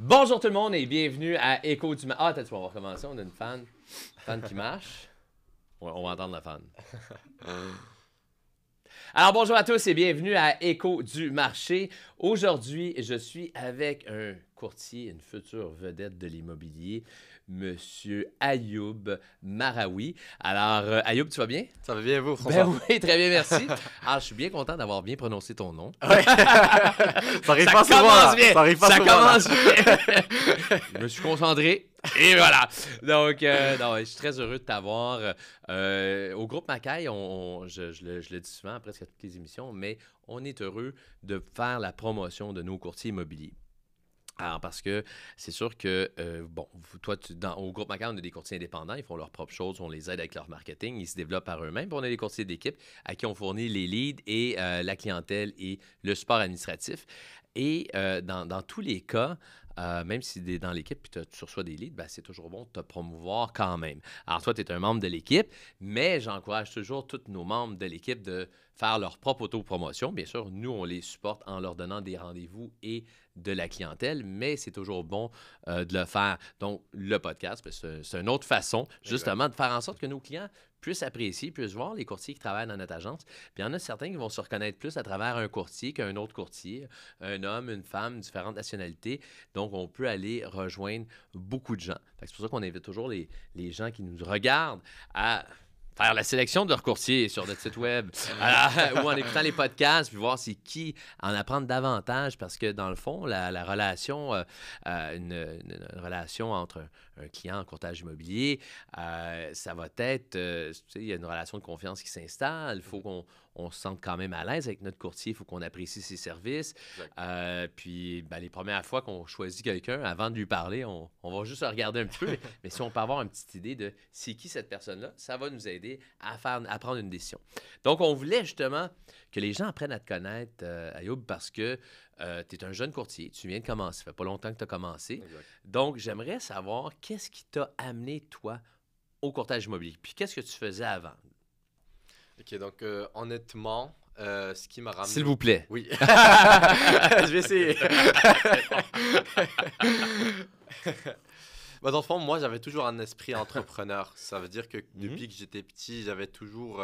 Bonjour tout le monde et bienvenue à Écho du... Ah, attends, on va recommencer, on a une fan qui marche. Ouais, on va entendre la fan. Alors bonjour à tous et bienvenue à Écho du marché. Aujourd'hui, je suis avec un courtier, une future vedette de l'immobilier, Monsieur Ayoub Maraoui. Alors, Ayoub, tu vas bien? Ça va bien, vous, François? Ben oui, très bien, merci. Alors, je suis bien content d'avoir bien prononcé ton nom. Ouais. Ça arrive pas souvent, commence bien. Ça arrive pas Ça souvent, commence bien. Je me suis concentré. Et voilà. Donc, non, je suis très heureux de t'avoir. Au groupe Macaille, je le dis souvent presque à toutes les émissions, mais on est heureux de faire la promotion de nos courtiers immobiliers. Alors, parce que c'est sûr que, bon, toi, au groupe Macaire, on a des courtiers indépendants, ils font leurs propres choses, on les aide avec leur marketing, ils se développent par eux-mêmes. Puis on a des courtiers d'équipe à qui on fournit les leads et la clientèle et le support administratif. Et dans tous les cas, même si tu es dans l'équipe et tu reçois des leads, ben, c'est toujours bon de te promouvoir quand même. Alors, toi, tu es un membre de l'équipe, mais j'encourage toujours tous nos membres de l'équipe de faire leur propre autopromotion. Bien sûr, nous, on les supporte en leur donnant des rendez-vous et de la clientèle, mais c'est toujours bon de le faire. Donc, le podcast, c'est une autre façon, justement, de faire en sorte que nos clients puissent apprécier, puissent voir les courtiers qui travaillent dans notre agence. Puis il y en a certains qui vont se reconnaître plus à travers un courtier qu'un autre courtier, un homme, une femme, différentes nationalités. Donc, on peut aller rejoindre beaucoup de gens. C'est pour ça qu'on invite toujours les gens qui nous regardent à faire la sélection de leurs courtiers sur notre site web ou en écoutant les podcasts, puis voir c'est qui, en apprendre davantage, parce que dans le fond, la relation, une relation entre un client en courtage immobilier, ça va être, il y a une relation de confiance qui s'installe, il faut qu'on se sente quand même à l'aise avec notre courtier, il faut qu'on apprécie ses services. Puis ben, les premières fois qu'on choisit quelqu'un, avant de lui parler, on va juste regarder un petit peu, mais si on peut avoir une petite idée de c'est qui cette personne-là, ça va nous aider à prendre une décision. Donc, on voulait justement que les gens apprennent à te connaître, Ayoub, parce que tu es un jeune courtier, tu viens de commencer, ça fait pas longtemps que tu as commencé. Exact. Donc, j'aimerais savoir qu'est-ce qui t'a amené, toi, au courtage immobilier, puis qu'est-ce que tu faisais avant? OK, donc honnêtement, ce qui m'a ramené... S'il vous plaît. Oui. Je vais essayer. Dans le fond, moi, j'avais toujours un esprit entrepreneur. Ça veut dire que depuis que j'étais petit, j'avais toujours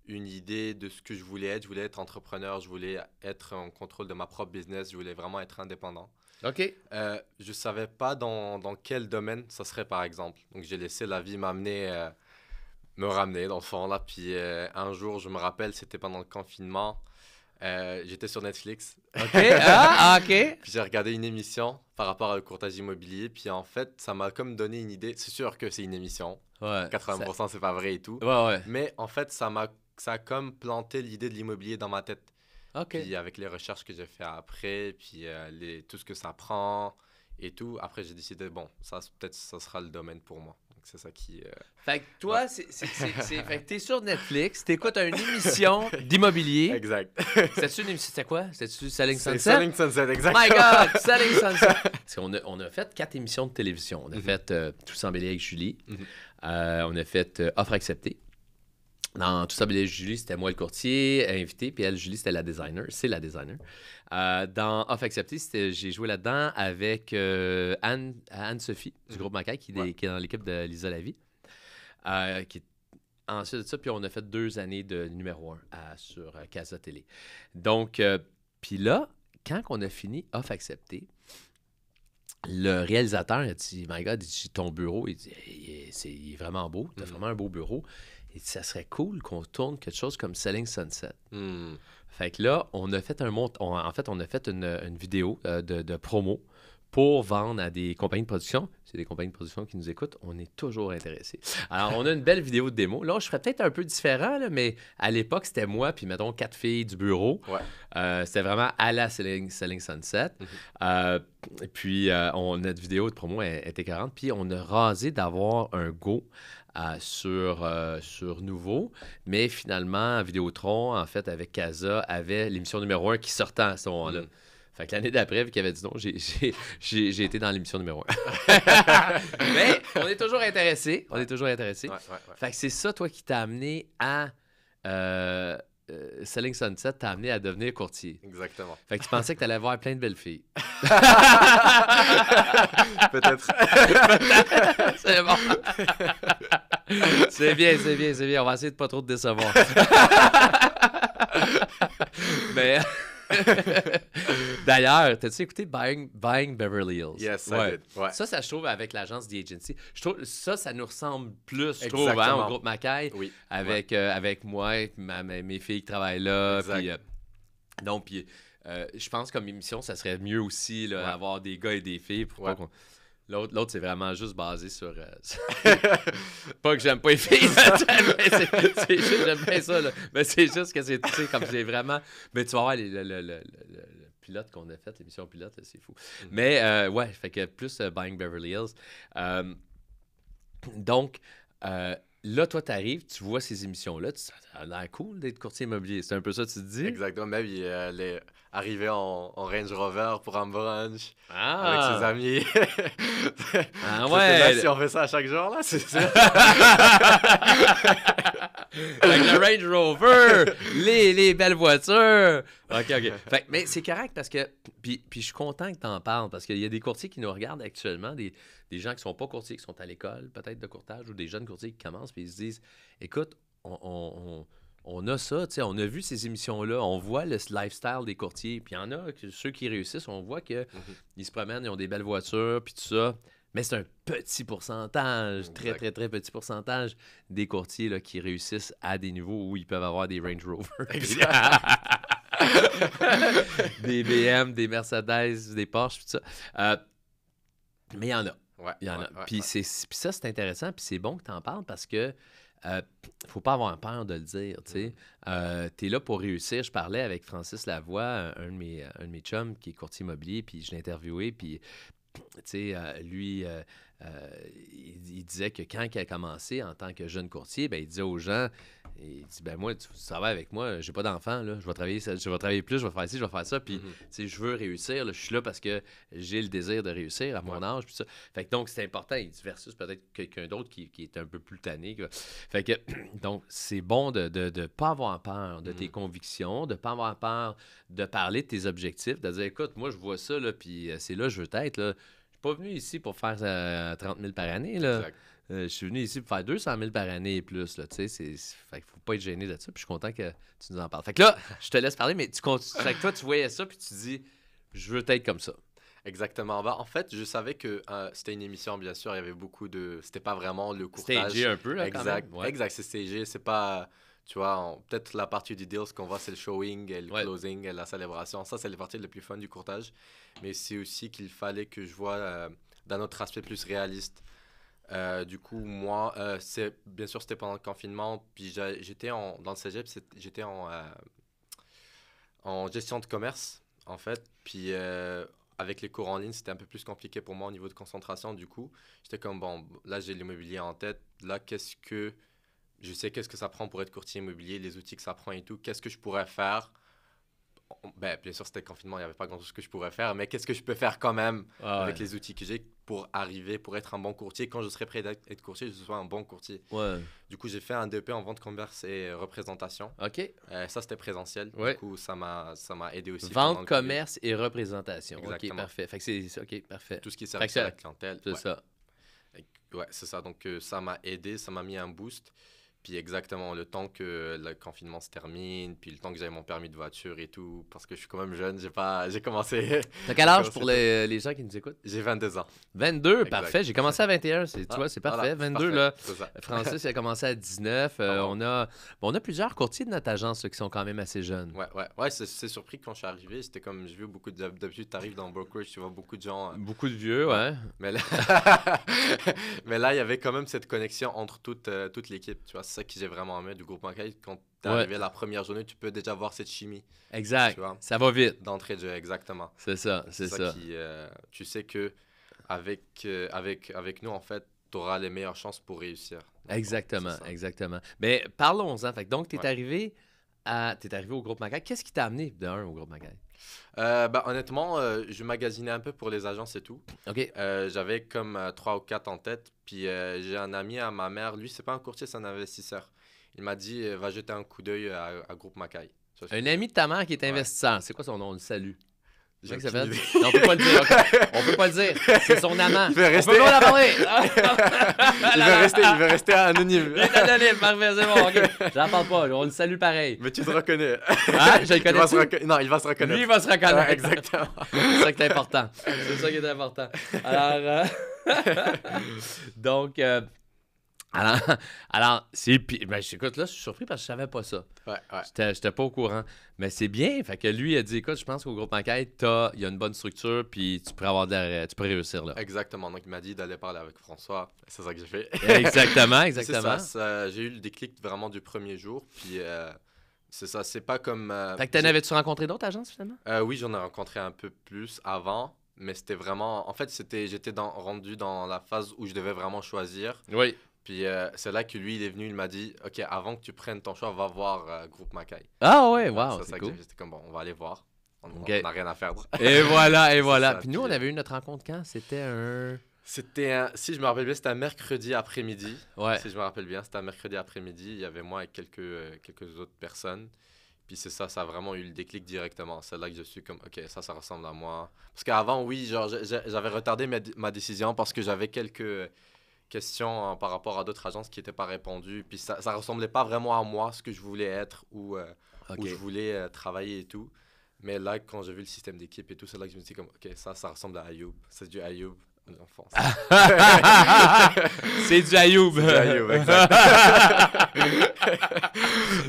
une idée de ce que je voulais être. Je voulais être entrepreneur, je voulais être en contrôle de ma propre business, je voulais vraiment être indépendant. OK. Je ne savais pas dans quel domaine ça serait, par exemple. Donc, j'ai laissé la vie me ramener, dans le fond, là. Puis, un jour, je me rappelle, c'était pendant le confinement. J'étais sur Netflix. OK. OK. Puis, j'ai regardé une émission par rapport au courtage immobilier. Puis, en fait, ça m'a comme donné une idée. C'est sûr que c'est une émission. Ouais. 80%, c'est pas vrai et tout. Ouais. Mais, en fait, ça a comme planté l'idée de l'immobilier dans ma tête. OK. Puis avec les recherches que j'ai fait après, puis tout ce que ça prend et tout, après j'ai décidé, bon, ça peut-être ça sera le domaine pour moi. Donc c'est ça qui... Fait que toi, Ouais. fait que t'es sur Netflix, t'écoutes une émission d'immobilier. Exact. C'était quoi? C'était-tu Selling C'est Sunset? Selling Sunset, Oh exactement. my God! Selling Sunset! Parce qu'on a fait 4 émissions de télévision. On a fait Tout s'embellir avec Julie. On a fait Offre acceptée. Dans Tout s'embellir avec Julie, c'était moi le courtier invité, puis elle, Julie, c'était la designer. C'est la designer. Dans Offre acceptée, j'ai joué là-dedans avec Anne-Sophie du groupe Macaille, qui est dans l'équipe de Lisa Lavie. Ensuite de ça, puis on a fait 2 années de numéro 1 sur Casa Télé. Donc, puis là, quand on a fini Offre acceptée, le réalisateur a dit, my God, il dit, ton bureau, il est vraiment beau, tu as vraiment un beau bureau. Il dit, ça serait cool qu'on tourne quelque chose comme Selling Sunset. Fait que là, on a fait une vidéo de promo pour vendre à des compagnies de production. C'est des compagnies de production qui nous écoutent. On est toujours intéressés. Alors, on a une belle vidéo de démo. Là, je ferais peut-être un peu différent, là, mais à l'époque, c'était moi, puis mettons 4 filles du bureau. Ouais. C'était vraiment à la Selling Sunset. Puis, notre vidéo de promo est écœurante. Puis, on a rasé d'avoir un go sur Nouveau. Mais finalement, Vidéotron, en fait, avec Casa, avait l'émission numéro 1 qui sortait à ce moment-là. Fait que l'année d'après, vu qu'il avait dit non, j'ai été dans l'émission numéro 1. Mais on est toujours intéressés. On est toujours intéressés. Ouais. Fait que c'est ça, toi, qui t'a amené à... Selling Sunset t'a amené à devenir courtier. Exactement. Fait que tu pensais que tu allais voir plein de belles filles. Peut-être. C'est bon. C'est bien, c'est bien, c'est bien. On va essayer de pas trop te décevoir. Mais d'ailleurs, t'as-tu écouté Buying Beverly Hills? Yes, I Ouais. did. Ouais. Ça, je trouve, avec l'agence The Agency, je trouve ça nous ressemble plus, je trouve, hein, Exactement. au groupe Mackay, Oui. avec moi, et mes filles qui travaillent là. Exact. Puis, donc, puis, je pense comme émission, ça serait mieux aussi, là, Ouais. avoir des gars et des filles pour pas Ouais. qu'on... L'autre, c'est vraiment juste basé sur... pas que j'aime pas les filles, mais j'aime bien ça, là. Mais c'est juste que c'est, tu sais, comme c'est vraiment... Mais tu vas voir le pilote qu'on a fait, l'émission pilote, là, c'est fou. Mais, ouais, fait que plus Buying Beverly Hills. Donc, là, toi, t'arrives, tu vois ces émissions-là, ça a l'air cool d'être courtier immobilier. C'est un peu ça que tu te dis? Exactement. Même il est arrivé en Range Rover pour un brunch avec Ah! ses amis. Ah Là, ouais! si on fait ça à chaque jour, là, c'est sûr. Avec le Range Rover, les belles voitures. OK. Fait, mais c'est correct parce que... Puis je suis content que tu en parles parce qu'il y a des courtiers qui nous regardent actuellement, des gens qui sont pas courtiers, qui sont à l'école peut-être de courtage ou des jeunes courtiers qui commencent puis ils se disent, écoute, on a ça, tu sais, on a vu ces émissions-là, on voit le lifestyle des courtiers, puis il y en a, ceux qui réussissent, on voit que ils se promènent, ils ont des belles voitures, puis tout ça. Mais c'est un petit pourcentage, très, Exact. très, très petit pourcentage des courtiers là, qui réussissent à des niveaux où ils peuvent avoir des Range Rover, des BM, des Mercedes, des Porsche, tout ça. Mais il y en a. Ouais, Il y en ouais, a. ouais, Puis ouais. puis ça, c'est intéressant, puis c'est bon que tu en parles parce que faut pas avoir peur de le dire, tu sais. T'es là pour réussir. Je parlais avec Francis Lavoie, un de mes chums qui est courtier immobilier, puis je l'ai interviewé, puis tu sais, lui, il disait que quand il a commencé en tant que jeune courtier, ben, il disait aux gens, il dit, ben moi, tu travailles avec moi, j'ai pas d'enfant, là, je vais travailler plus, je vais faire ci, je vais faire ça, puis tu sais, je veux réussir, là, je suis là parce que j'ai le désir de réussir à mon âge, puis ça. Fait que donc, c'est important, il dit, versus peut-être quelqu'un d'autre qui est un peu plus tanné, quoi. Fait que, donc, c'est bon de pas avoir peur de tes convictions, de pas avoir peur de parler de tes objectifs, de dire, écoute, moi, je vois ça, là, puis c'est là que je veux être, là. Je suis pas venu ici pour faire 30 000 par année, là. Exact. Je suis venu ici pour faire 200 000 par année et plus, là, tu sais. Fait qu'il faut pas être gêné de ça, puis je suis content que tu nous en parles. Fait que là, je te laisse parler, mais fait que toi, tu voyais ça, puis tu dis, je veux être comme ça. Exactement. Bah, en fait, je savais que c'était une émission, bien sûr. Il y avait beaucoup de. C'était pas vraiment le courtage. Stagé un peu, là, quand Exact. même. Ouais. Exact, c'est stagé. C'est pas. Tu vois, peut-être la partie du deal, ce qu'on voit, c'est le showing, et le Ouais. closing, et la célébration. Ça, c'est les parties les plus fun du courtage. Mais c'est aussi qu'il fallait que je vois d'un autre aspect plus réaliste. Du coup, moi, bien sûr, c'était pendant le confinement. Puis j'étais dans le cégep, j'étais en gestion de commerce, en fait. Puis avec les cours en ligne, c'était un peu plus compliqué pour moi au niveau de concentration. Du coup, j'étais comme, bon, là, j'ai l'immobilier en tête. Là, je sais qu'est-ce que ça prend pour être courtier immobilier, les outils que ça prend et tout. Qu'est-ce que je pourrais faire? Ben, bien sûr, c'était le confinement, il n'y avait pas grand-chose que je pourrais faire, mais qu'est-ce que je peux faire quand même avec les outils que j'ai pour être un bon courtier? Quand je serai prêt d'être courtier, je sois un bon courtier. Ouais. Du coup, j'ai fait un DEP en vente, commerce et représentation. OK. Ça, c'était présentiel. Ouais. Du coup, ça m'a aidé aussi. pendant Vente, le COVID. commerce et représentation. OK, Exactement. parfait. Fait que c'est OK, parfait. Tout ce qui est Fait que service à la clientèle. c'est Ouais. ça. Ouais, c'est ça. Donc, ça m'a aidé, ça m'a mis un boost. Puis exactement, le temps que le confinement se termine, puis le temps que j'avais mon permis de voiture et tout, parce que je suis quand même jeune, j'ai commencé... T'as quel âge pour les gens qui nous écoutent? J'ai 22 ans. 22, Exact. parfait. J'ai commencé à 21, tu vois, c'est parfait. Voilà, 22, parfait, là. c'est ça. Francis, il a commencé à 19. bon. On a plusieurs courtiers de notre agence là, qui sont quand même assez jeunes. Ouais, c'est surpris quand je suis arrivé. C'était comme, j'ai vu beaucoup d'habitude, tu arrives dans le brokerage, tu vois beaucoup de gens. Beaucoup de vieux, ouais. Mais là, mais là, il y avait quand même cette connexion entre toute l'équipe. Tu vois, c'est ça que j'ai vraiment aimé du groupe Mackay. Quand tu es Ouais. arrivé la première journée, tu peux déjà voir cette chimie Exact. Tu vois. Ça va vite. d'entrée de jeu, exactement. C'est ça, c'est ça. Qui, tu sais que avec nous, en fait, tu auras les meilleures chances pour réussir. Donc, Exactement, c'est ça. exactement. Mais parlons-en. Fait que donc, tu es Ouais. arrivé au groupe Mackay. Qu'est-ce qui t'a amené au groupe Mackay? Honnêtement, je magasinais un peu pour les agences et tout. OK. J'avais comme 3 ou 4 en tête. Puis j'ai un ami à ma mère, lui, c'est pas un courtier, c'est un investisseur. Il m'a dit, va jeter un coup d'œil à Groupe Mackay. Ça, Un ami de ta mère qui est Ouais. investisseur. C'est quoi son nom? On le salue. J'ai Comment ça aucune s'appelle? idée. Non, on peut pas le dire. On peut pas le dire. C'est son amant. Il veut rester- On peut pas en parler. Il veut rester anonyme. Il est anonyme, parfait, c'est bon, ok. J'en parle pas, on le salue pareil. Mais tu te reconnais. Ah, je le Il va se connais. Non, il va se reconnaître. Lui, il va se reconnaître. Ouais, exactement. C'est ça qui est important. C'est ça qui est important. Alors, donc, alors, ben, écoute, là, je suis surpris parce que je savais pas ça. Ouais, ouais. J'étais pas au courant. Mais c'est bien. Fait que lui, il a dit, écoute, je pense qu'au groupe enquête, il y a une bonne structure, puis tu pourrais tu pourrais réussir, là. Exactement. Donc, il m'a dit d'aller parler avec François. C'est ça que j'ai fait. Exactement, C'est exactement. ça, j'ai eu le déclic vraiment du premier jour. Puis, c'est ça. C'est pas comme. Fait que t'en avais-tu rencontré d'autres agences, finalement? Oui, j'en ai rencontré un peu plus avant. Mais c'était vraiment. En fait, j'étais rendu dans la phase où je devais vraiment choisir. Oui. Puis c'est là que lui, il est venu, il m'a dit, OK, avant que tu prennes ton choix, va voir Groupe Mackay. Ah ouais, wow, C'est c'est ça que cool. j'étais comme, bon, on va aller voir. On Ok. n'a rien à perdre. Et voilà, et voilà. ça, Puis nous, puis, on avait eu notre rencontre quand? C'était un... Si je me rappelle bien, c'était un mercredi après-midi. Ouais. Si je me rappelle bien, c'était un mercredi après-midi. Il y avait moi et quelques autres personnes. Puis c'est ça, ça a vraiment eu le déclic directement. C'est là que je suis comme, OK, ça ressemble à moi. Parce qu'avant, oui, genre, j'avais retardé ma décision parce que j'avais quelques questions par rapport à d'autres agences qui n'étaient pas répondues. Puis ça ressemblait pas vraiment à moi, ce que je voulais être ou OK. où je voulais travailler et tout. Mais là, quand j'ai vu le système d'équipe et tout, c'est là que je me suis dit comme, OK, ça ressemble à Ayoub. C'est du Ayoub en enfance. C'est du Ayoub. C'est du Ayoub, exact.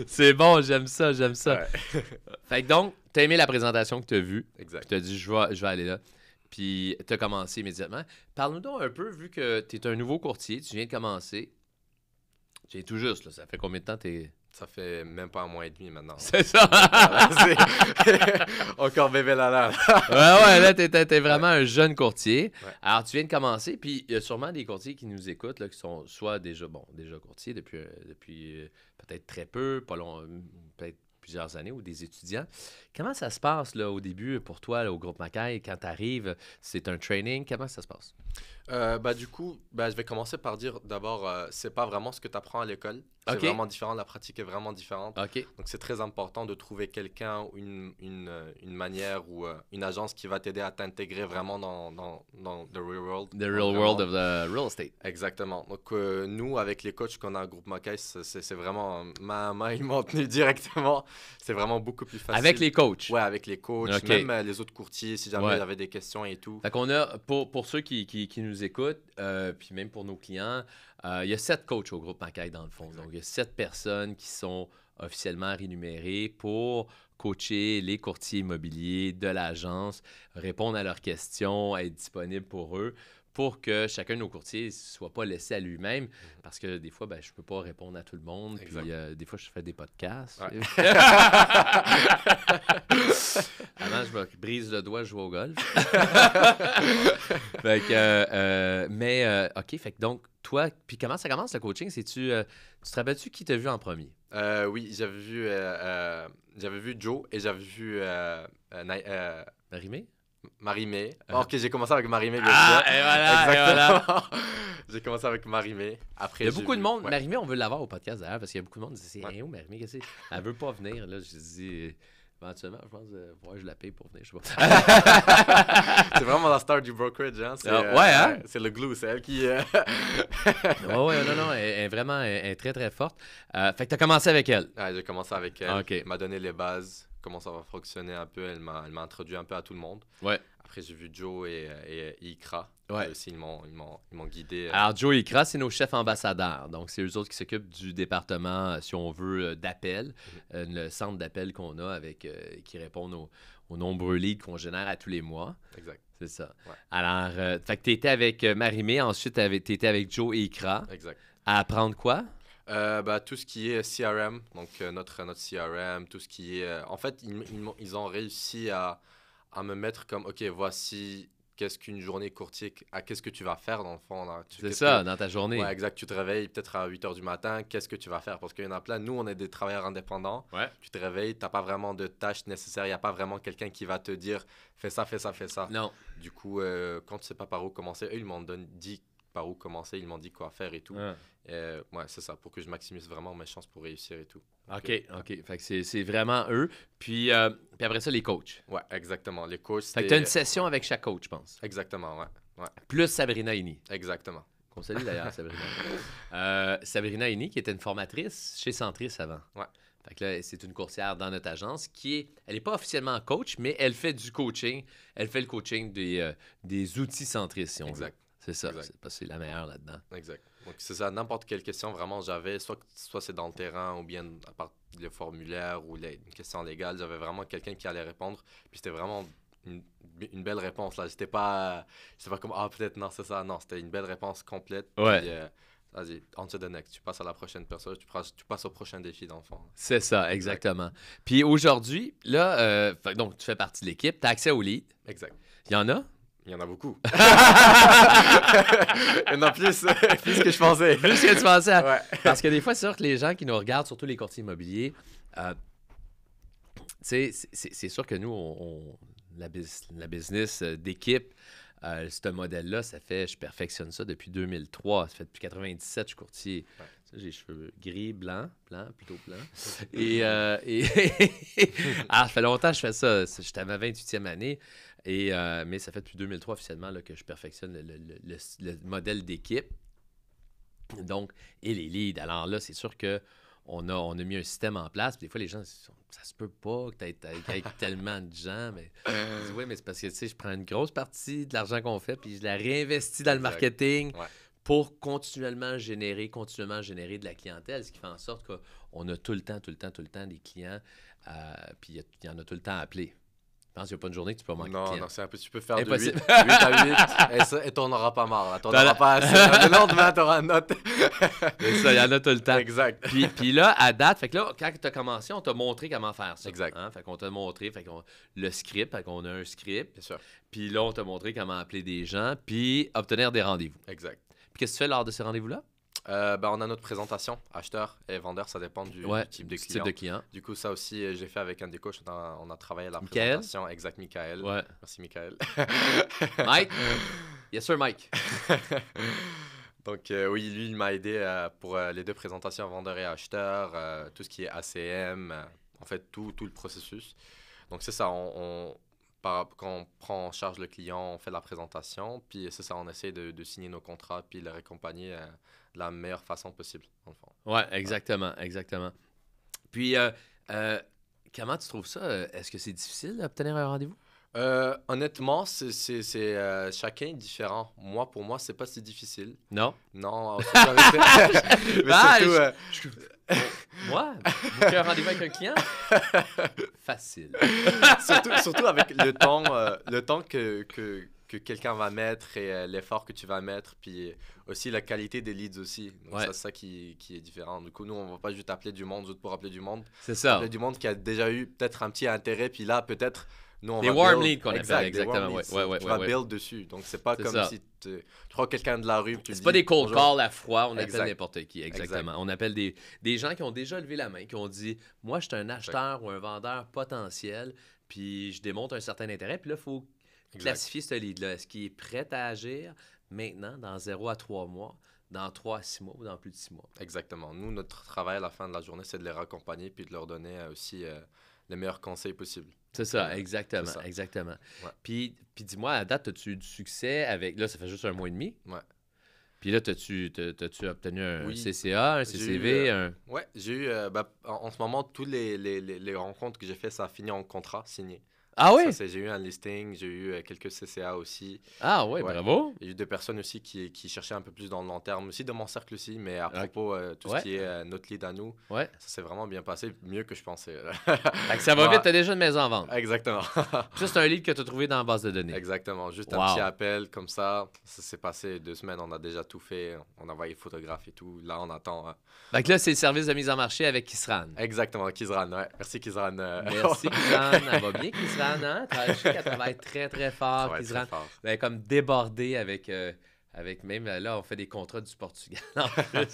C'est bon, j'aime ça, j'aime ça. Ouais. Fait que donc, t'as aimé la présentation que t'as vue. Exact. Puis t'as dit, je vais aller là. Puis t'as commencé immédiatement. Parle-nous donc un peu, vu que t'es un nouveau courtier, tu viens de commencer. Tu es tout juste, là. Ça fait combien de temps t'es... Ça fait même pas un mois et demi maintenant. C'est ça! Encore bébé Lala. Ouais, là, t'es vraiment un jeune courtier. Ouais. Alors, tu viens de commencer, puis il y a sûrement des courtiers qui nous écoutent, là, qui sont soit déjà courtiers depuis peut-être très peu, pas long, peut-être plusieurs années, ou des étudiants. Comment ça se passe, là, au début, pour toi, là, au groupe Mackay, quand tu arrives? C'est un training? Comment ça se passe? Du coup, je vais commencer par dire d'abord, c'est pas vraiment ce que tu apprends à l'école. C'est Ok. vraiment différent, la pratique est vraiment différente. OK. Donc, c'est très important de trouver quelqu'un ou une manière ou une agence qui va t'aider à t'intégrer vraiment dans the real world. The real world of the real estate. Exactement. Donc, nous, avec les coachs qu'on a au groupe Mackay, c'est vraiment... Ma main, ils m'ont tenu directement. C'est vraiment beaucoup plus facile. Avec les coachs. Ouais, avec les coachs, Ok. même les autres courtiers, si jamais Ouais. il y avait des questions et tout. Fait qu'on a, pour ceux qui nous écoutent, puis même pour nos clients, il y a 7 coachs au groupe Mackay dans le fond. Exact. Donc, il y a 7 personnes qui sont officiellement rémunérées pour coacher les courtiers immobiliers de l'agence, répondre à leurs questions, être disponible pour eux, pour que chacun de nos courtiers ne soit pas laissé à lui-même. Parce que des fois, je ne peux pas répondre à tout le monde. Exact. Puis des fois, je fais des podcasts. Ouais. Avant, je me brise le doigt, je joue au golf. Fait que, OK, fait que donc, toi, puis comment ça commence le coaching? Tu te rappelles-tu qui t'a vu en premier? Oui, j'avais vu Joe et j'avais vu Marimé? Marie-Mé. Ah. Ok, j'ai commencé avec Marie-Mé, bien Ah, sûr. et voilà, Exactement. J'ai commencé avec Marie-Mé. Après, Il y a j'ai beaucoup de vu- monde. ouais. Marimé, on veut l'avoir au podcast d'ailleurs, parce qu'il y a beaucoup de monde qui dit c'est Ouais. où Marimé? Qu'est-ce que c'est? Elle veut pas venir. Là, je dis éventuellement, je pense, je la paye pour venir. Je sais pas. C'est vraiment la star du brokerage. Hein? C'est, Ouais, hein? C'est le glue, c'est elle qui. Ouais, non, elle est vraiment elle est très, très forte. Fait que tu as commencé avec elle. Ouais, j'ai commencé avec elle. Ok. Elle m'a donné les bases, comment ça va fonctionner un peu. Elle m'a introduit un peu à tout le monde. Ouais. Après, j'ai vu Joe et Ikra. Ouais. Eux aussi, ils m'ont guidé. Alors, Joe et Ikra, c'est nos chefs ambassadeurs. Donc, c'est eux autres qui s'occupent du département, si on veut, d'appel, le centre d'appel qu'on a avec qui répondent aux nombreux leads qu'on génère à tous les mois. Exact. C'est ça. Ouais. Alors, fait que tu étais avec Marimé, ensuite tu étais avec Joe et Ikra. Exact. À apprendre quoi? Tout ce qui est CRM, donc notre CRM, tout ce qui est... en fait, ils ont réussi à me mettre comme, OK, voici qu'est-ce qu'une journée courtier, qu'est-ce que tu vas faire dans le fond. Là. C'est ça, dans ta journée. Ouais, exact. Tu te réveilles peut-être à 8 h du matin, qu'est-ce que tu vas faire? Parce qu'il y en a plein. Nous, on est des travailleurs indépendants. Ouais. Tu te réveilles, tu n'as pas vraiment de tâches nécessaires. Il n'y a pas vraiment quelqu'un qui va te dire, fais ça, fais ça, fais ça. Non. Du coup, quand tu sais pas par où commencer, eux, ils m'ont dit par où commencer, ils m'ont dit quoi faire et tout. Ah. Ouais, c'est ça, pour que je maximise vraiment mes chances pour réussir et tout. OK. Fait que c'est vraiment eux. Puis après ça, les coachs. Ouais, exactement. Les coachs, Fait que tu as une session avec chaque coach, je pense. Exactement, ouais. Plus Sabrina Ini. Exactement. Qu'on salue d'ailleurs, Sabrina. Sabrina Ini, qui était une formatrice chez Centris avant. Ouais. Fait que là, c'est une coursière dans notre agence elle n'est pas officiellement coach, mais elle fait du coaching. Elle fait le coaching des outils Centris, si on veut. C'est ça, c'est parce que c'est la meilleure là-dedans. Exact. Donc, c'est ça, n'importe quelle question vraiment j'avais, soit c'est dans le terrain ou bien à part le formulaire ou une question légale, j'avais vraiment quelqu'un qui allait répondre. Puis c'était vraiment une belle réponse, là. C'était pas comme, peut-être, non, c'est ça. Non, c'était une belle réponse complète. Ouais. Puis, vas-y, on to the next. Tu passes à la prochaine personne, tu passes au prochain défi, dans le fond. C'est ça, exactement. Puis aujourd'hui, là, donc tu fais partie de l'équipe, tu as accès au lead. Exact. Il y en a? Il y en a beaucoup. Il y en a plus que je pensais. Plus que tu pensais. Ouais. Parce que des fois, c'est sûr que les gens qui nous regardent, surtout les courtiers immobiliers, c'est sûr que nous, la business d'équipe, ce modèle-là, je perfectionne ça depuis 2003. Ça fait depuis 97, je suis courtier. Ouais. J'ai les cheveux gris, plutôt blanc. Et ça fait longtemps que je fais ça. J'étais à ma 28e année. Mais ça fait depuis 2003 officiellement là, que je perfectionne le modèle d'équipe. Donc, et les leads. Alors là, c'est sûr qu'on a mis un système en place. Puis des fois, les gens, ça se peut pas que tu aies tellement de gens. Mais je dis, oui, mais c'est parce que je prends une grosse partie de l'argent qu'on fait puis je la réinvestis dans le marketing pour continuellement générer de la clientèle. Ce qui fait en sorte qu'on a tout le temps des clients. Puis il y en a tout le temps à appeler. Je pense qu'il n'y a pas une journée que tu peux manquer de clients. Non, c'est un peu, tu peux faire impossible. de 8 à 8 et t'en auras pas marre. T'en auras pas assez. Le lendemain, t'auras une note. C'est ça, il y en a tout le temps. Exact. Puis là, à date, fait que là, quand tu as commencé, on t'a montré comment faire ça. Exact. Hein? Fait qu'on t'a montré, le script, fait qu'on a un script. Bien sûr. Puis là, on t'a montré comment appeler des gens, puis obtenir des rendez-vous. Exact. Puis qu'est-ce que tu fais lors de ces rendez-vous-là? On a notre présentation, acheteur et vendeur, ça dépend du type de client. Du coup, ça aussi, j'ai fait avec un des coachs, on a travaillé à la présentation. Exact, Michael. Ouais. Merci, Michael. Mike? Yes, sir, Mike. Donc, oui, lui, il m'a aidé pour les 2 présentations, vendeur et acheteur, tout ce qui est ACM, en fait, tout le processus. Donc, c'est ça, quand on prend en charge le client, on fait la présentation, puis c'est ça, on essaie de signer nos contrats, puis le raccompagner de la meilleure façon possible, dans le fond. Oui, exactement. Puis, comment tu trouves ça? Est-ce que c'est difficile d'obtenir un rendez-vous? Honnêtement, chacun est différent. Pour moi, c'est pas si difficile. Non? Non, Moi, booker un rendez-vous avec un client? Facile. surtout avec le temps que quelqu'un va mettre et l'effort que tu vas mettre, puis aussi la qualité des leads aussi. Donc c'est ça qui est différent. Du coup, nous, on va pas juste appeler du monde juste pour appeler du monde. C'est ça. Appeler du monde qui a déjà eu peut-être un petit intérêt, puis là, peut-être... Des warm leads qu'on appelle, exactement. Tu vas build dessus. Donc, c'est pas comme si tu prends quelqu'un de la rue. C'est pas des cold calls à froid, on appelle n'importe qui. Exactement. On appelle des gens qui ont déjà levé la main, qui ont dit moi, je suis un acheteur ou un vendeur potentiel, puis je démontre un certain intérêt. Puis là, il faut classifier ce lead-là. Est-ce qu'il est prêt à agir maintenant, dans 0 à 3 mois, dans 3 à 6 mois ou dans plus de 6 mois? Exactement. Nous, notre travail à la fin de la journée, c'est de les raccompagner puis de leur donner aussi les meilleurs conseils possibles. C'est ça, exactement. Ouais. Puis dis-moi, à date, as-tu eu du succès avec... Là, ça fait juste 1 mois et demi. Ouais. Puis là, t'as-tu obtenu un CCA, un CCV? Oui, j'ai eu... en ce moment, tous les rencontres que j'ai faites, ça a fini en contrat signé. Ah oui? J'ai eu un listing, j'ai eu quelques CCA aussi. Ah oui, bravo. J'ai eu 2 personnes aussi qui cherchaient un peu plus dans le long terme, aussi de mon cercle aussi, mais à propos tout ce qui est notre lead à nous, ça s'est vraiment bien passé, mieux que je pensais. Fait que ça va vite, t'as déjà une maison à vendre. Exactement. Ça, c'est un lead que tu as trouvé dans la base de données. Exactement, juste un petit appel comme ça s'est passé 2 semaines, on a déjà tout fait, on a envoyé photographe et tout, là on attend. Fait que là, c'est le service de mise en marché avec Kisran. Exactement, Kisran, ouais. Merci Kisran. Merci Kisran, elle va bien Kisran. Hein? Je sais qu'elle travaille très, très fort. Très fort. Elle est comme débordée avec même, là, on fait des contrats du Portugal en plus.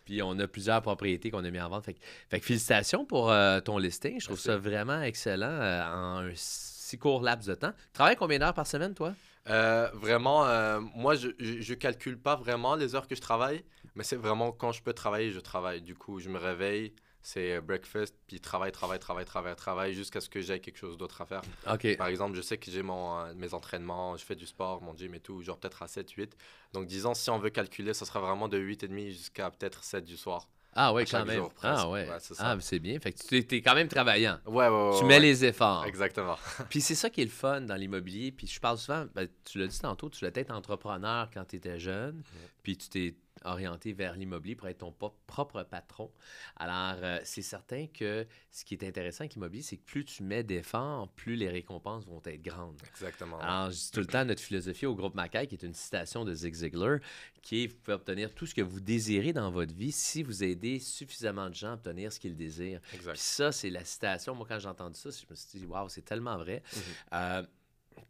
Puis on a plusieurs propriétés qu'on a mis en vente. Fait que félicitations pour ton listing. Je trouve ça vraiment excellent en un si court laps de temps. Tu travailles combien d'heures par semaine, toi? Vraiment, moi, je calcule pas vraiment les heures que je travaille, mais c'est vraiment quand je peux travailler, je travaille. Du coup, je me réveille, c'est breakfast, puis travail, jusqu'à ce que j'aie quelque chose d'autre à faire. OK. Par exemple, je sais que j'ai mes entraînements, je fais du sport, mon gym et tout, genre peut-être à 7 8. Donc, disons, si on veut calculer, ça sera vraiment de 8h30 jusqu'à peut-être 7 du soir. Ah À ouais, quand chaque même. jour, Ah presque. ouais. Ouais, c'est Ah, ça. mais c'est bien. Fait que tu es quand même travaillant. Ouais, ouais, Tu ouais, mets ouais. les efforts. Exactement. Puis c'est ça qui est le fun dans l'immobilier. Puis je parle souvent, ben, tu l'as dit tantôt, tu voulais être entrepreneur quand tu étais jeune, puis tu t'es orienté vers l'immobilier pour être ton propre patron. Alors, c'est certain que ce qui est intéressant avec l'immobilier, c'est que plus tu mets d'efforts, plus les récompenses vont être grandes. Exactement. Ouais. Alors, je dis tout le temps notre philosophie au groupe Mackay, qui est une citation de Zig Ziglar, qui est: vous pouvez obtenir tout ce que vous désirez dans votre vie si vous aidez suffisamment de gens à obtenir ce qu'ils désirent. Puis Exact. ça, c'est la citation. Moi, quand j'ai entendu ça, je me suis dit, waouh, c'est tellement vrai. Mhm. Euh,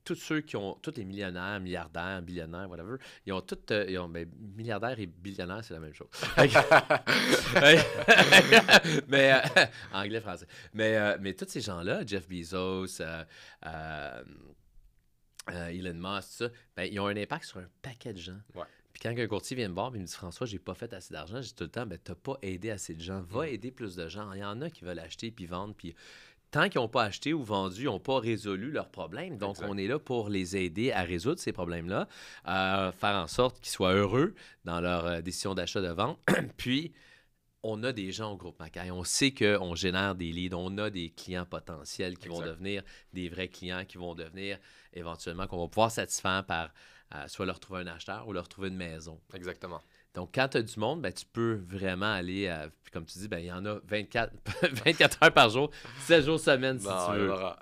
tous les millionnaires, milliardaires, billionnaires, whatever, ils ont tous, ben, milliardaires et billionnaires, c'est la même chose. Mais, anglais, français. Mais tous ces gens-là, Jeff Bezos, Elon Musk, tout ça, ben, ils ont un impact sur un paquet de gens. Ouais. Puis quand un courtier vient me voir et me dit: François, j'ai pas fait assez d'argent, je dis tout le temps: ben, t'as pas aidé assez de gens. Va aider plus de gens. Il y en a qui veulent acheter puis vendre. Puis tant qu'ils n'ont pas acheté ou vendu, ils n'ont pas résolu leurs problèmes. Donc, Exact. on est là pour les aider à résoudre ces problèmes-là, faire en sorte qu'ils soient heureux dans leur décision d'achat de vente. Puis, on a des gens au groupe Mackay. On sait qu'on génère des leads. On a des clients potentiels qui vont Exact. devenir des vrais clients, qui vont devenir éventuellement, qu'on va pouvoir satisfaire par soit leur trouver un acheteur ou leur trouver une maison. Exactement. Donc, quand tu as du monde, ben, tu peux vraiment aller, puis comme tu dis, ben, il y en a 24 heures par jour, 7 jours semaine, si Non, tu il y veux. en aura.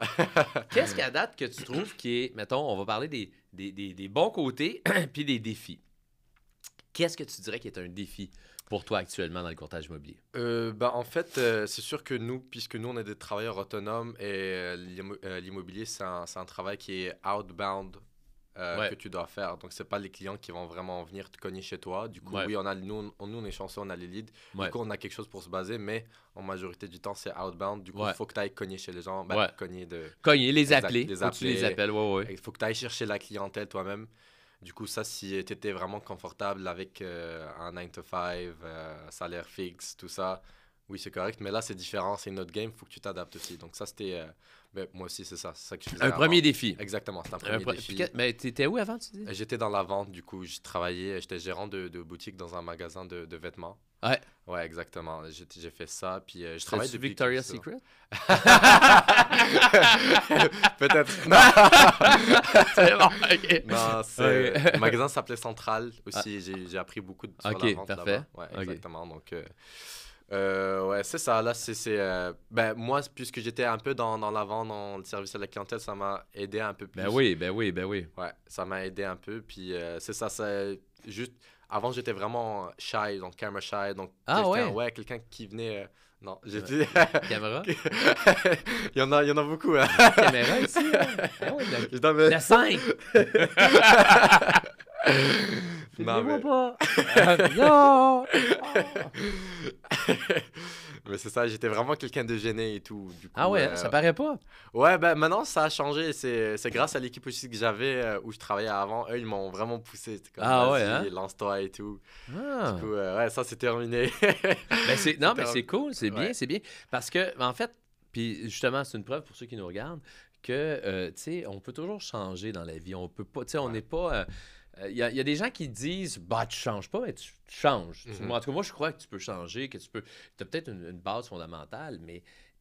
Qu'est-ce qu'à date que tu trouves qui est, mettons, on va parler des bons côtés puis des défis. Qu'est-ce que tu dirais qui est un défi pour toi actuellement dans le courtage immobilier? En fait, c'est sûr que nous, puisque nous, on est des travailleurs autonomes et l'immobilier, c'est un travail qui est outbound Ouais. que tu dois faire. Donc, c'est pas les clients qui vont vraiment venir te cogner chez toi. Du coup, Ouais. oui, nous, on est chanceux, on a les leads. Ouais. Du coup, on a quelque chose pour se baser, mais en majorité du temps, c'est outbound. Du coup, il Ouais. faut que tu ailles cogner chez les gens. Ouais. Cogner de... Cogner, les Exact, appeler. les Faut que tu les appeler. appelles, ouais. Il faut que tu ailles chercher la clientèle toi-même. Du coup, ça, si tu étais vraiment confortable avec un 9 to 5, salaire fixe, tout ça, oui, c'est correct. Mais là, c'est différent. C'est une autre game. Il faut que tu t'adaptes aussi. Donc, ça, c'était... moi aussi, c'est ça. C'est ça que je faisais Un avant. premier défi. Exactement, c'est un premier défi. Mais t'étais où avant, tu dis? J'étais dans la vente, du coup, j'étais gérant de boutique dans un magasin de vêtements. Ouais. Ouais, exactement. J'ai fait ça, puis je travaille C'est depuis... Victoria's quelques Secret? Peut-être. Non, C'est bon, OK. non, le magasin s'appelait Central aussi. J'ai appris beaucoup sur Ok, la vente parfait. là-bas. Ouais, Ok. exactement. Donc, ouais, c'est ça. Là, moi, puisque j'étais un peu dans la vente, dans le service à la clientèle, ça m'a aidé un peu plus. Ben oui. Ouais, ça m'a aidé un peu. Puis c'est ça, c'est juste... Avant, j'étais vraiment shy, donc camera shy. Donc, Ah ouais? Quelqu'un qui venait... non, j'étais... Caméra? il y en a beaucoup. Hein. Caméra ici? Ah oui, Je dois me- la 5! Non, mais... pas! Non! mais c'est ça, j'étais vraiment quelqu'un de gêné et tout. Du coup, Ah ouais, ça paraît pas? Ouais, maintenant, ça a changé. C'est grâce à l'équipe aussi que j'avais où je travaillais avant. Eux, ils m'ont vraiment poussé. C'était comme, Ah ouais, vas-y, hein? lance-toi et tout. Ah. Du coup, ouais, ça, c'est terminé. Non, mais c'est cool, c'est bien, Ouais. c'est bien. Parce que, en fait, puis justement, c'est une preuve pour ceux qui nous regardent que, tu sais, on peut toujours changer dans la vie. On peut pas, tu sais, on Ouais. n'est pas... Il y a des gens qui disent: bah, tu changes pas, mais tu changes. Mhm. En tout cas, moi, je crois que tu peux changer, que tu peux. Tu as peut-être une base fondamentale,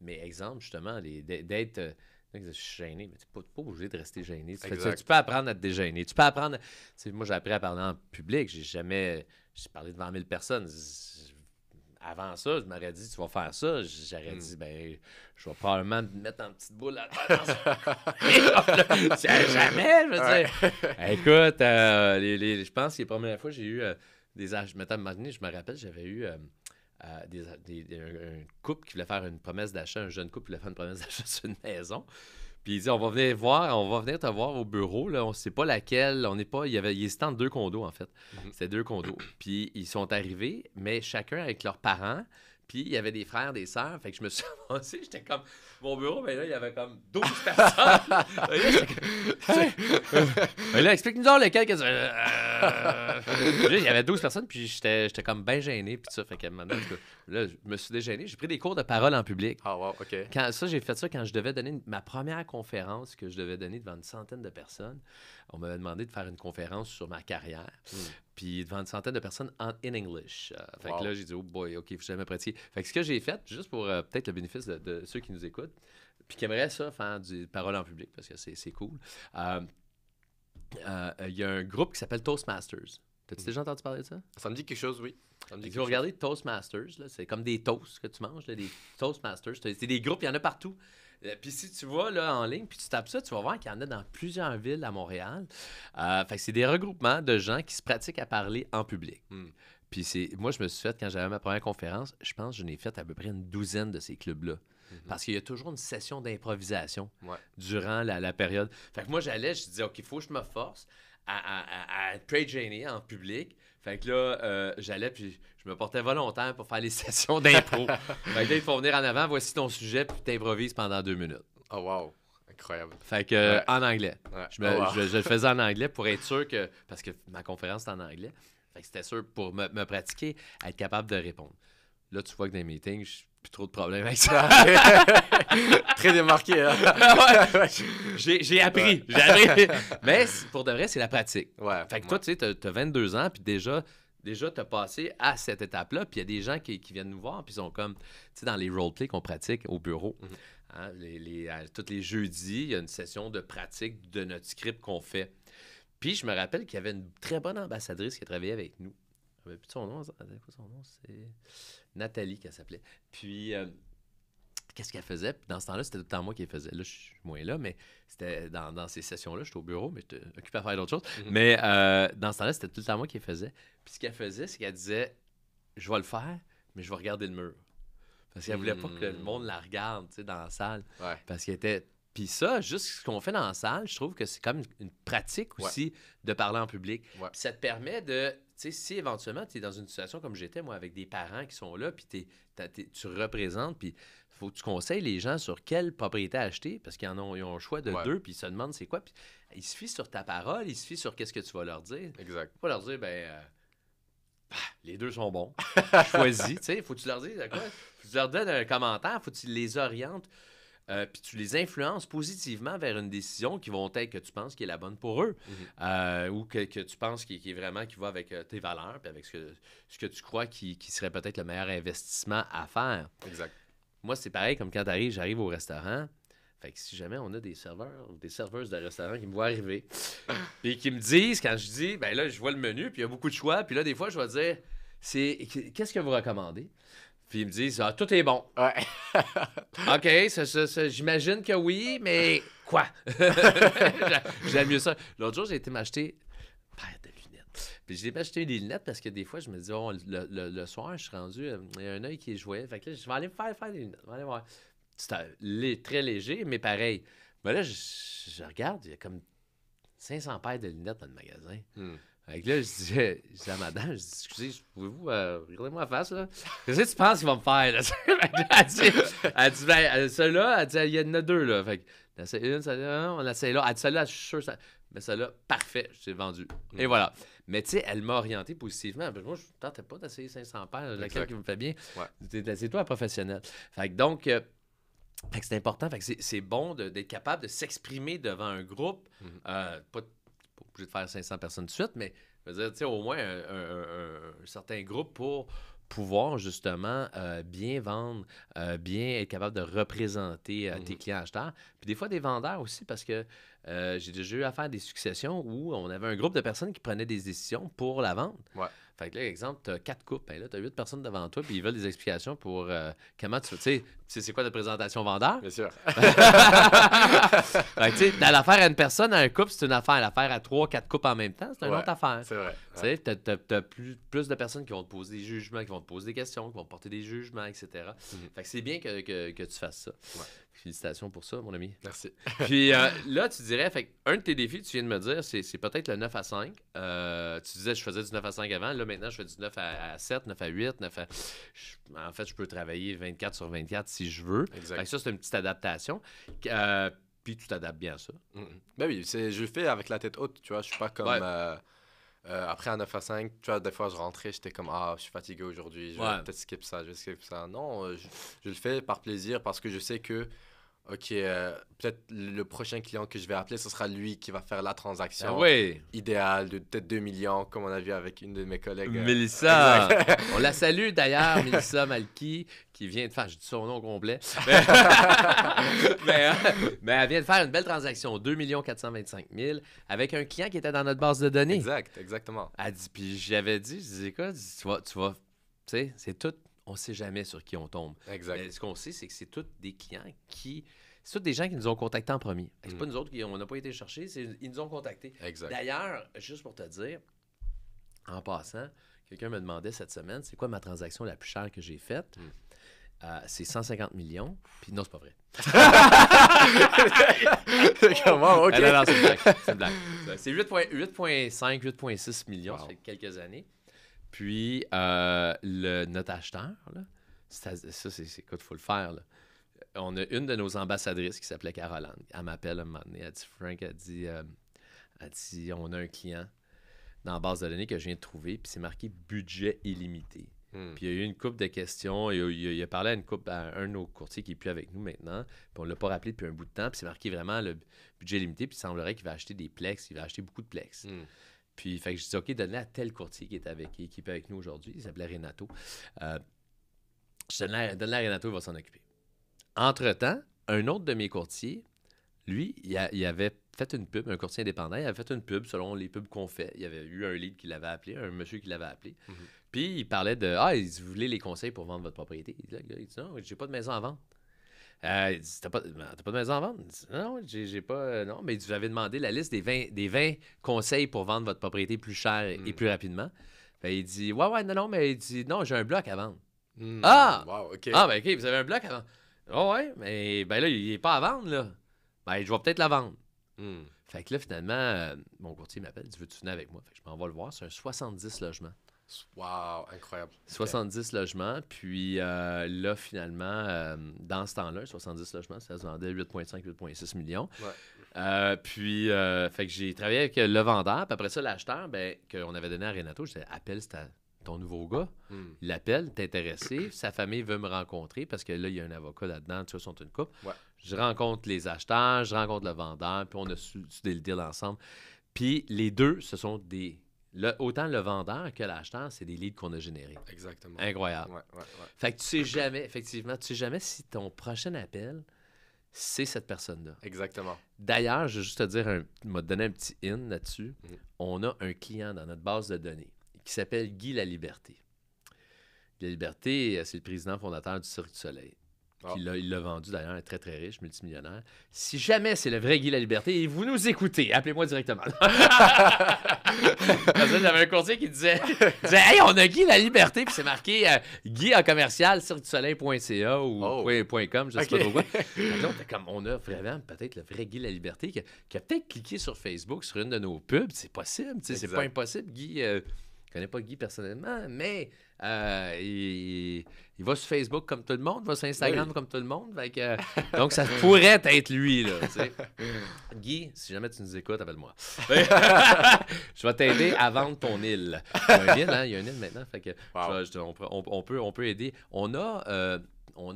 mais exemple, justement, d'être. Je suis gêné, mais tu n'es pas obligé de rester gêné. Exact. Tu peux apprendre à te dégêner. Tu peux apprendre. Tu sais, moi, j'ai appris à parler en public. J'ai parlé devant 1000 personnes. Avant ça, je m'aurais dit: tu vas faire ça. J'aurais dit: ben, je vais probablement te mettre en petite boule à jamais, je veux dire. Écoute, je pense que les premières fois, j'ai eu des âges. Mettons, à un moment donné, je me rappelle, j'avais eu un couple qui voulait faire une promesse d'achat, un jeune couple qui voulait faire une promesse d'achat sur une maison. Puis il dit: on va venir te voir au bureau, là, on ne sait pas laquelle, on n'est pas, il hésitait entre 2 condos, en fait. Mhm. C'était 2 condos. Puis ils sont arrivés, mais chacun avec leurs parents, Puis il y avait des frères, des sœurs. Fait que je me suis avancé. J'étais comme... Mon bureau, ben là, il y avait comme 12 personnes. Et là, j'étais comme... Ben là, explique-nous donc lequel que... Là, il y avait 12 personnes, puis j'étais comme bien gêné, puis tout ça. Fait que maintenant, là, je me suis dégêné. J'ai pris des cours de parole en public. Ah, wow, OK. J'ai fait ça quand je devais donner ma première conférence que je devais donner devant une centaine de personnes. On m'avait demandé de faire une conférence sur ma carrière. Puis devant une centaine de personnes in English. Fait que là, j'ai dit, oh boy, OK, il faut jamais pratiquer. Fait que ce que j'ai fait, juste pour peut-être le bénéfice de ceux qui nous écoutent, puis qui aimeraient ça, faire du parole en public, parce que c'est cool, il y a un groupe qui s'appelle Toastmasters. T'as-tu déjà entendu parler de ça? Ça me dit quelque chose, oui. Ça me dit Si vous regardez Toastmasters, là, c'est comme des toasts que tu manges, là, des Toastmasters. C'est des groupes, il y en a partout. Puis si tu vas là, en ligne, puis tu tapes ça, tu vas voir qu'il y en a dans plusieurs villes à Montréal. Fait que c'est des regroupements de gens qui se pratiquent à parler en public. Puis moi, je me suis fait, quand j'avais ma première conférence, je pense que je n'ai fait à peu près une douzaine de ces clubs-là. Parce qu'il y a toujours une session d'improvisation durant la période. Fait que moi, j'allais, je disais, OK, il faut que je me force à être très gêné en public. Fait que là, j'allais, puis je me portais volontaire pour faire les sessions d'impro. Fait que là, il faut venir en avant, voici ton sujet, puis t'improvises pendant 2 minutes. Oh, wow. Incroyable. Fait que, en anglais. Ouais. Je le faisais en anglais pour être sûr que... Parce que ma conférence était en anglais. Fait que c'était sûr pour me pratiquer, à être capable de répondre. Là, tu vois que dans les meetings, j'ai plus trop de problèmes avec ça. Très démarqué, hein? J'ai appris. J'ai appris. Mais pour de vrai, c'est la pratique. Ouais. Fait que toi, tu sais, t'as 22 ans, puis déjà t'as passé à cette étape-là, puis il y a des gens qui viennent nous voir, puis ils sont comme, tu sais, dans les roleplays qu'on pratique au bureau, hein, tous les jeudis, il y a une session de pratique de notre script qu'on fait. Puis je me rappelle qu'il y avait une très bonne ambassadrice qui travaillait avec nous. Je ne sais plus son nom. Quoi son nom? C'est Nathalie qu'elle s'appelait. Puis, qu'est-ce qu'elle faisait? Puis dans ce temps-là, c'était tout le temps moi qui le faisais. Là, je suis moins là, mais c'était dans ces sessions-là, j'étais au bureau, mais j'étais occupé à faire d'autres choses. Mais dans ce temps-là, c'était tout le temps moi qui le faisais. Puis ce qu'elle faisait, c'est qu'elle disait, je vais le faire, mais je vais regarder le mur. Parce qu'elle voulait pas que le monde la regarde, tu sais, dans la salle. Ouais. Parce qu'elle était... Puis ça, juste ce qu'on fait dans la salle, je trouve que c'est comme une pratique aussi de parler en public. Ouais. Puis ça te permet de... Tu sais, si éventuellement tu es dans une situation comme j'étais, moi, avec des parents qui sont là, puis tu représentes, puis il faut que tu conseilles les gens sur quelle propriété acheter, parce qu'ils ils ont le choix de deux, puis ils se demandent c'est quoi. Puis il se fie sur ta parole, il se fie sur qu'est-ce que tu vas leur dire. Exact. Faut pas leur dire, les deux sont bons. Choisis, tu sais, faut que tu leur dises quoi. Faut que tu leur donnes un commentaire, faut que tu les orientes. Puis tu les influences positivement vers une décision qui vont être que tu penses qui est la bonne pour eux, ou que tu penses qui est vraiment qui va avec tes valeurs, puis avec ce que tu crois qui serait peut-être le meilleur investissement à faire. Exact. Moi, c'est pareil comme quand j'arrive au restaurant. Fait que si jamais on a des serveurs ou des serveuses de restaurant qui me voient arriver, puis qui me disent, quand je dis, ben là, je vois le menu, puis il y a beaucoup de choix, puis là, des fois, je vais dire, qu'est-ce que vous recommandez? Puis ils me disent, tout est bon. Ouais. OK, j'imagine que oui, mais quoi? J'aime mieux ça. L'autre jour, j'ai été m'acheter une paire de lunettes. Puis j'ai acheté des lunettes parce que des fois, je me dis, le soir, je suis rendu, il y a un œil qui est joué. Fait que là, je vais aller me faire des lunettes. Je vais aller voir. C'était très léger, mais pareil. Mais là, je regarde, il y a comme 500 paires de lunettes dans le magasin. Fait que là, je dis à madame, je dis, excusez, pouvez-vous regardez-moi la face, là? Qu'est-ce que tu penses qu'il va me faire, là? Elle dit, celle-là, elle dit, il y en a deux, là. Fait que, on essaie une, celle-là, on essaie là. Elle dit, celle-là, je suis sûr, mais celle-là, parfait, je t'ai vendu. Et voilà. Mais tu sais, elle m'a orienté positivement. Moi, je ne tentais pas d'essayer 500 paires, laquelle qui me fait bien. Ouais. C'est toi un professionnel. Fait que donc... Fait que c'est important. Fait que c'est bon d'être capable de s'exprimer devant un groupe. Pas obligé de faire 500 personnes de suite, mais je veux dire, tu sais, au moins un certain groupe pour pouvoir justement bien vendre, bien être capable de représenter tes clients acheteurs. Puis des fois, des vendeurs aussi, parce que j'ai déjà eu à faire des successions où on avait un groupe de personnes qui prenaient des décisions pour la vente. Ouais. Fait que là, exemple, tu as 4 couples, ben là, tu as 8 personnes devant toi, puis ils veulent des explications pour comment tu sais, c'est quoi notre présentation vendeur? Bien sûr. Fait que, tu sais, dans l'affaire à une personne, à un couple, c'est une affaire. L'affaire à 3-4 couples en même temps, c'est une Ouais, autre affaire. c'est vrai. Tu sais, t'as plus de personnes qui vont te poser des jugements, qui vont te poser des questions, qui vont te porter des jugements, etc. Fait que c'est bien que tu fasses ça. Ouais. Félicitations pour ça, mon ami. Merci. Puis là, tu dirais, fait un de tes défis, tu viens de me dire, c'est peut-être le 9 à 5. Tu disais, je faisais du 9 à 5 avant. Là, maintenant, je fais du 9 à 7, 9 à 8, 9 à... En fait, je peux travailler 24 sur 24 si je veux. Exact. Fait que ça, c'est une petite adaptation. Puis tu t'adaptes bien à ça. Ben oui, je le fais avec la tête haute, tu vois. Je suis pas comme... Ouais. Après un 9 à 5, tu vois, des fois, je rentrais, j'étais comme, je suis fatigué aujourd'hui, je vais peut-être skip ça, je vais skip ça. Non, je le fais par plaisir parce que je sais que, OK, peut-être le prochain client que je vais appeler, ce sera lui qui va faire la transaction idéale de peut-être 2 millions, comme on a vu avec une de mes collègues. Mélissa! On la salue d'ailleurs, Mélissa Malky, qui vient de faire, je dis son nom complet, mais elle vient de faire une belle transaction, 2 425 000, avec un client qui était dans notre base de données. Exactement. Elle dit, puis j'avais dit, je disais quoi, tu vas, tu sais, c'est tout. On ne sait jamais sur qui on tombe. Exact. Mais ce qu'on sait, c'est que c'est tous des clients qui... C'est tous des gens qui nous ont contactés en premier. C'est pas nous autres on n'a pas été chercher, ils nous ont contactés. Exact. D'ailleurs, juste pour te dire, en passant, quelqu'un me demandait cette semaine, c'est quoi ma transaction la plus chère que j'ai faite? C'est 150 millions. Puis non, c'est pas vrai. Comment? OK. Non, c'est une blague. C'est une blague. C'est 8,5, 8,6 millions, ça fait quelques années. Puis, notre acheteur, là, écoute, il faut le faire. Là. On a une de nos ambassadrices qui s'appelait Caroline. Elle m'appelle un moment donné. Elle dit, Frank, elle dit, on a un client dans la base de données que je viens de trouver, puis c'est marqué budget illimité. Puis il y a eu une couple de questions. Il a parlé à un de nos courtiers qui n'est plus avec nous maintenant. Puis on ne l'a pas rappelé depuis un bout de temps. Puis c'est marqué vraiment le budget limité. Puis il semblerait qu'il va acheter des plex. Il va acheter beaucoup de plex. Puis fait que je dis, OK, donne-le à tel courtier qui est avec nous aujourd'hui. Il s'appelait Renato. Je donne-le à Renato, il va s'en occuper. Entre-temps, un autre de mes courtiers, lui, il avait fait une pub, un courtier indépendant, il avait fait une pub selon les pubs qu'on fait. Il y avait eu un lead qui l'avait appelé, un monsieur qui l'avait appelé. Puis il parlait de, il dit, vous voulez les conseils pour vendre votre propriété? Il dit, non, j'ai pas de maison à vendre. Il dit, t'as pas de maison à vendre? Il dit, non, j'ai pas. Non, mais vous avez demandé la liste des 20 conseils pour vendre votre propriété plus cher et plus rapidement. Fait, il dit, non, mais il dit, non, j'ai un bloc à vendre. Wow, OK. Ben OK, vous avez un bloc à vendre. Ouais, mais ben là, il n'est pas à vendre, là. Ben, je vais peut-être la vendre. Fait que là, finalement, mon courtier m'appelle, il dit, veux-tu venir avec moi? Fait que je m'en vais le voir, c'est un 70 logements. Wow, incroyable. 70 logements, puis là, finalement, dans ce temps-là, 70 logements, ça se vendait 8,5, 8,6 millions. Puis, fait que j'ai travaillé avec le vendeur, puis après ça, l'acheteur, ben, qu'on avait donné à Renato, je disais, appelle ton nouveau gars. Il l'appelle, t'es intéressé, sa famille veut me rencontrer, parce que là, il y a un avocat là-dedans, tu vois, ils sont une couple. Je rencontre les acheteurs, je rencontre le vendeur, puis on a soudé le deal ensemble. Puis les deux, ce sont des... autant le vendeur que l'acheteur, c'est des leads qu'on a générés. Exactement. Incroyable. Fait que tu sais jamais, effectivement, tu sais jamais si ton prochain appel, c'est cette personne-là. Exactement. D'ailleurs, je vais juste te dire, m'a donné un petit in là-dessus. On a un client dans notre base de données qui s'appelle Guy Laliberté. Guy Laliberté, c'est le président fondateur du Cirque du Soleil. Puis il l'a vendu d'ailleurs, très très riche, multimillionnaire. Si jamais c'est le vrai Guy Laliberté et vous nous écoutez, appelez-moi directement. Parce que j'avais un courtier qui disait hey, on a Guy Laliberté, puis c'est marqué Guy en commercial, cirquedusoleil.ca ou .com, je sais pas trop quoi. Donc, on a vraiment peut-être le vrai Guy Laliberté qui a peut-être cliqué sur Facebook sur une de nos pubs. C'est possible, c'est pas impossible. Guy, je connais pas Guy personnellement, mais il va sur Facebook comme tout le monde, il va sur Instagram comme tout le monde. Donc, ça pourrait être lui, là. Guy, si jamais tu nous écoutes, appelle-moi. Je vais t'aider à vendre ton île. Il y a un île, hein? Il y a un île maintenant. Fait que on peut aider. On a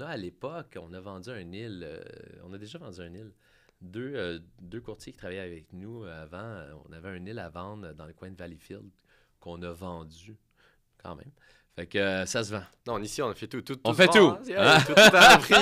à l'époque, on a vendu un île. On a déjà vendu un île. Deux courtiers qui travaillaient avec nous avant. On avait un île à vendre dans le coin de Valleyfield qu'on a vendu. quand même. Fait que ça se vend. Non, ici, on fait tout. On se fait vend, tout. hein. Yeah, tout est à prix,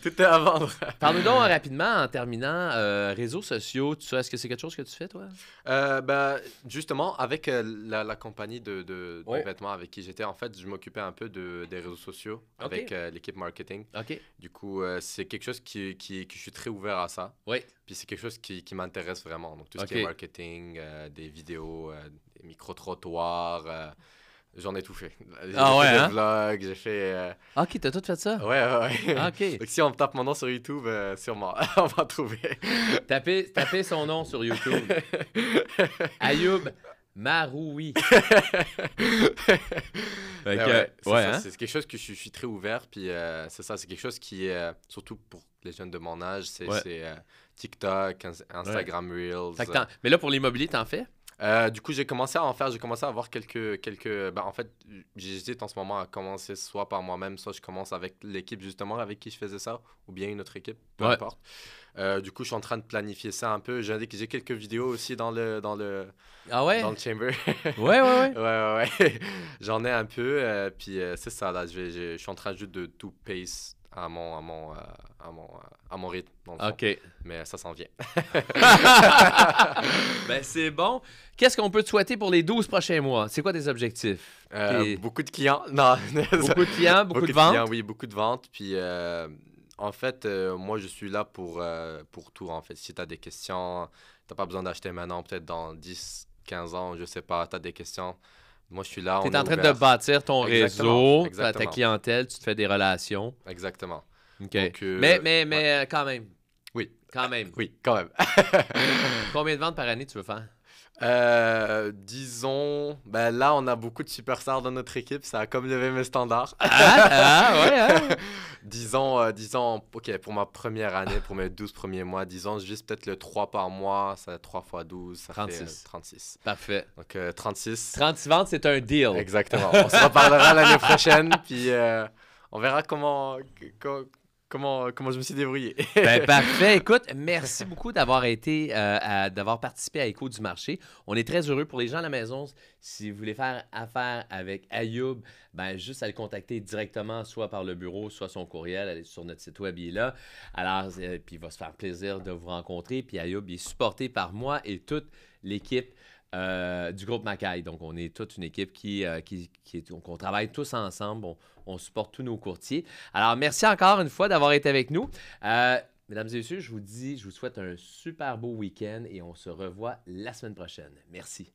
tout est à vendre. Parle-nous donc rapidement, en terminant, réseaux sociaux, tout ça, est-ce que c'est quelque chose que tu fais, toi? Ben, justement, avec la compagnie de Ouais. vêtements avec qui j'étais, en fait, je m'occupais un peu des réseaux sociaux avec l'équipe marketing. OK. Du coup, c'est quelque chose que je suis très ouvert à ça. Oui. Puis c'est quelque chose qui m'intéresse vraiment. Donc, tout ce qui est marketing, des vidéos, des micro-trottoirs, j'en ai tout fait. J'ai fait des vlogs, j'ai fait... OK, t'as tout fait ça? Ouais. OK. Donc, si on me tape mon nom sur YouTube, sûrement, on va trouver. Tapez son nom sur YouTube. Ayoub Maroui. C'est quelque chose que je suis très ouvert. Puis c'est ça, c'est quelque chose qui est, surtout pour les jeunes de mon âge, c'est TikTok, Instagram Reels. Mais là, pour l'immobilier, t'en fais? Du coup, j'ai commencé à en faire. J'ai commencé à avoir quelques... Ben, en fait, j'hésite en ce moment à commencer soit par moi-même, soit je commence avec l'équipe justement avec qui je faisais ça, ou bien une autre équipe, peu importe. Du coup, je suis en train de planifier ça un peu. J'ai quelques vidéos aussi dans le chamber. Ouais. J'en ai un peu. Puis c'est ça, là. Je suis en train juste de tout pace à mon rythme. OK. Mais ça s'en vient. Ben, c'est bon. Qu'est-ce qu'on peut te souhaiter pour les 12 prochains mois? C'est quoi tes objectifs? Beaucoup de clients. Non. Beaucoup de clients, beaucoup de ventes? Clients, oui, beaucoup de ventes. Puis, en fait, moi, je suis là pour tout, en fait. Si tu as des questions, tu n'as pas besoin d'acheter maintenant, peut-être dans 10, 15 ans, je sais pas, tu as des questions. Moi, je suis là. Tu es en train de bâtir ton réseau, ta clientèle, tu te fais des relations. Exactement. OK. Donc, mais quand même. Oui. Quand même. Oui, quand même. Combien de ventes par année tu veux faire? Disons, ben là, on a beaucoup de superstars dans notre équipe. Ça a comme levé mes standards. Disons, OK, pour ma première année, pour mes 12 premiers mois, disons juste peut-être le 3 par mois, ça 3 fois 12, ça 36. fait 36. Parfait. Donc, 36. 36 ventes, c'est un deal. Exactement. On se reparlera l'année prochaine, puis on verra comment je me suis débrouillé. Ben, parfait. Écoute, merci beaucoup d'avoir d'avoir participé à Écho du marché. On est très heureux pour les gens à la maison. Si vous voulez faire affaire avec Ayoub, ben juste à le contacter directement, soit par le bureau, soit son courriel. Allez sur notre site web, il est là. Alors, puis il va se faire plaisir de vous rencontrer. Puis Ayoub, il est supporté par moi et toute l'équipe du groupe Mackay. Donc, on est toute une équipe qu'on travaille tous ensemble. On supporte tous nos courtiers. Alors, merci encore une fois d'avoir été avec nous. Mesdames et messieurs, je vous souhaite un super beau week-end et on se revoit la semaine prochaine. Merci.